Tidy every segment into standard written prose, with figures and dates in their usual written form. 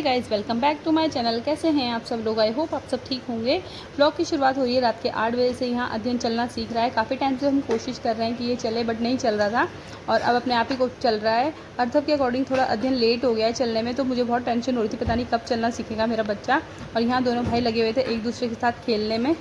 Hey guys, welcome back to my channel. कैसे हैं आप सब लोग? आई होप आप सब ठीक होंगे। ब्लॉग की शुरुआत हो रही है रात के 8 बजे से। यहाँ अध्ययन चलना सीख रहा है। काफ़ी टाइम से हम कोशिश कर रहे हैं कि ये चले, बट नहीं चल रहा था और अब अपने आप ही को चल रहा है। अर्थव के अकॉर्डिंग थोड़ा अध्ययन लेट हो गया है चलने में, तो मुझे बहुत टेंशन हो रही थी, पता नहीं कब चलना सीखेगा मेरा बच्चा। और यहाँ दोनों भाई लगे हुए थे एक दूसरे के साथ खेलने में।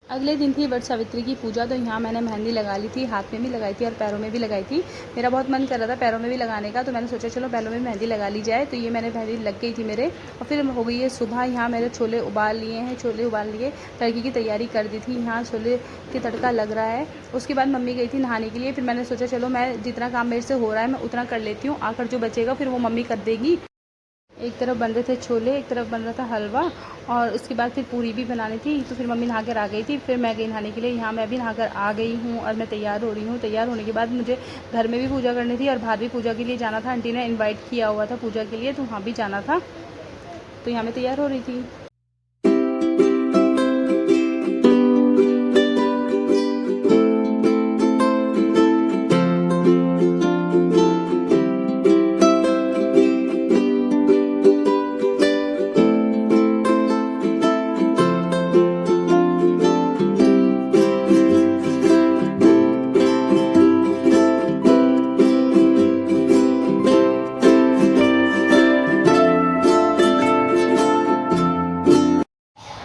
अगले दिन थी वट सावित्री की पूजा, तो यहाँ मैंने मेहंदी लगा ली थी, हाथ में भी लगाई थी और पैरों में भी लगाई थी। मेरा बहुत मन कर रहा था पैरों में भी लगाने का, तो मैंने सोचा चलो पैरों में मेहंदी लगा ली जाए। तो ये मैंने मेहंदी लग गई थी मेरे। और फिर हो गई है सुबह। यहाँ मेरे छोले उबाल लिए हैं, छोले उबाल लिए, तड़के की तैयारी कर दी थी। यहाँ छोले के तड़का लग रहा है। उसके बाद मम्मी गई थी नहाने के लिए। फिर मैंने सोचा चलो मैं जितना काम मेरे से हो रहा है मैं उतना कर लेती हूँ, आकर जो बचेगा फिर वो मम्मी कर देगी। एक तरफ बन रहे थे छोले, एक तरफ बन रहा था हलवा, और उसके बाद फिर पूरी भी बनानी थी। तो फिर मम्मी नहा कर आ गई थी, फिर मैं गई नहाने के लिए। यहाँ मैं भी नहा कर आ गई हूँ और मैं तैयार हो रही हूँ। तैयार होने के बाद मुझे घर में भी पूजा करनी थी और बाहर भी पूजा के लिए जाना था। आंटी ने इन्वाइट किया हुआ था पूजा के लिए, तो वहाँ भी जाना था। तो यहाँ मैं तैयार हो रही थी।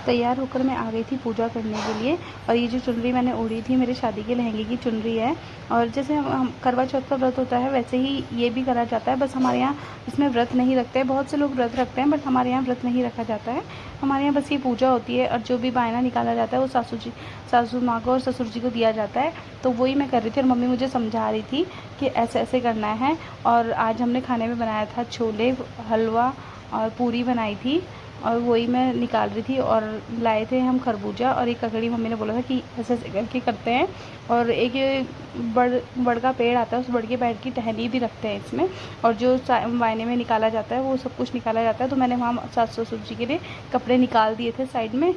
तैयार होकर मैं आ गई थी पूजा करने के लिए। और ये जो चुनरी मैंने ओढ़ी थी मेरे शादी के लहंगे की चुनरी है। और जैसे हम करवा चौथ का व्रत होता है वैसे ही ये भी करा जाता है, बस हमारे यहाँ इसमें व्रत नहीं रखते हैं। बहुत से लोग व्रत रखते हैं, बट हमारे यहाँ व्रत नहीं रखा जाता है। हमारे यहाँ बस ये पूजा होती है और जो भी बायना निकाला जाता है वो सासू माँ को और ससुर जी को दिया जाता है। तो वही मैं कर रही थी और मम्मी मुझे समझा रही थी कि ऐसे ऐसे करना है। और आज हमने खाने में बनाया था छोले, हलवा और पूरी बनाई थी, और वही मैं निकाल रही थी। और लाए थे हम खरबूजा और एक ककड़ी। मम्मी ने बोला था कि ऐसे ऐसे करके करते हैं। और एक ये बड़ का पेड़ आता है, उस बड़ के पेड़ की टहनी भी रखते हैं इसमें। और जो वायने में निकाला जाता है वो सब कुछ निकाला जाता है। तो मैंने वहाँ सास ससुर जी के लिए कपड़े निकाल दिए थे साइड में,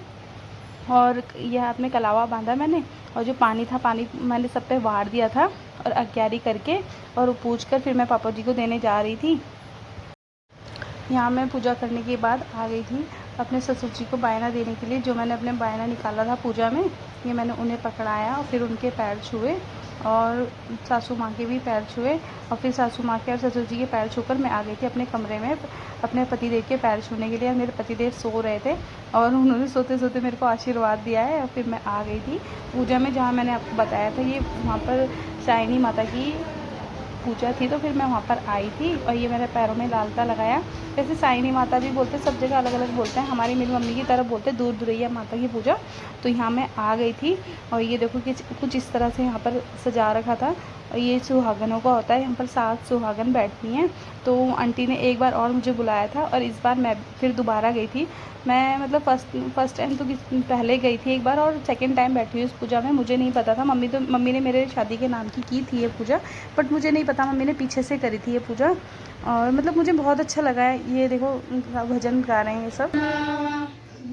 और यह हाथ में कलावा बांधा मैंने। और जो पानी था, पानी मैंने सब पे वार दिया था और अग्यारी करके, और पूछ कर फिर मैं पापा जी को देने जा रही थी। यहाँ मैं पूजा करने के बाद आ गई थी अपने ससुर जी को बायना देने के लिए। जो मैंने अपने बायना निकाला था पूजा में, ये मैंने उन्हें पकड़ाया और फिर उनके पैर छुए और सासू माँ के भी पैर छुए। और फिर सासू माँ के और ससुर जी के पैर छूकर मैं आ गई थी अपने कमरे में अपने पतिदेव के पैर छूने के लिए। मेरे पतिदेव सो रहे थे और उन्होंने सोते सोते मेरे को आशीर्वाद दिया है। और फिर मैं आ गई थी पूजा में, जहाँ मैंने आपको बताया था ये वहाँ पर साइनी माता की पूजा थी। तो फिर मैं वहाँ पर आई थी और ये मेरे पैरों में लालता लगाया। जैसे साइनी माता भी बोलते, सब जगह अलग अलग बोलते हैं। हमारी मेरी मम्मी की तरफ बोलते दूर दुरैया माता की पूजा। तो यहाँ मैं आ गई थी और ये देखो कि कुछ इस तरह से यहाँ पर सजा रखा था। और ये सुहागनों का होता है, यहाँ पर 7 सुहागन बैठती हैं। तो आंटी ने एक बार और मुझे बुलाया था और इस बार मैं फिर दोबारा गई थी। मैं मतलब फर्स्ट टाइम तो पहले गई थी एक बार, और सेकंड टाइम बैठी हुई इस पूजा में। मुझे नहीं पता था, मम्मी ने मेरे शादी के नाम की थी ये पूजा, बट मुझे नहीं पता मम्मी ने पीछे से करी थी ये पूजा। और मतलब मुझे बहुत अच्छा लगा है। ये देखो भजन गा रहे हैं ये सब।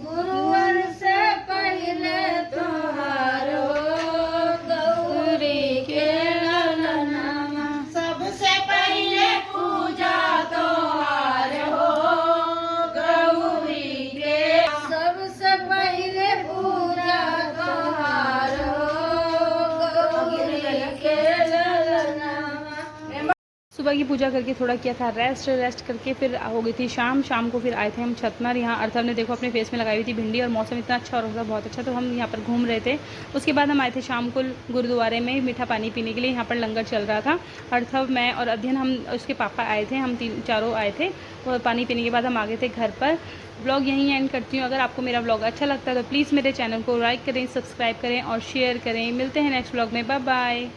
गुरुवर से पहले तुम्हारो गौरी के ललनमा, सबसे पहले पूजा तोहार हो गौरी के, सबसे पहले पूजा तोहार हो गौरी के ललनमा। सुबह की पूजा करके थोड़ा किया था रेस्ट करके फिर हो गई थी शाम को फिर आए थे हम छतनर। यहाँ अर्थव ने देखो अपने फेस में लगाई हुई थी भिंडी, और मौसम इतना अच्छा हो रहा था, बहुत अच्छा। तो हम यहाँ पर घूम रहे थे। उसके बाद हम आए थे शाम को गुरुद्वारे में मीठा पानी पीने के लिए। यहाँ पर लंगर चल रहा था। अर्थव, मैं और अध्ययन, हम उसके पापा आए थे, हम चारों आए थे। और पानी पीने के बाद हम आ गए थे घर पर। ब्लॉग यहीं एंड करती हूँ। अगर आपको मेरा ब्लॉग अच्छा लगता है तो प्लीज़ मेरे चैनल को लाइक करें, सब्सक्राइब करें और शेयर करें। मिलते हैं नेक्स्ट ब्लॉग में। Bye bye.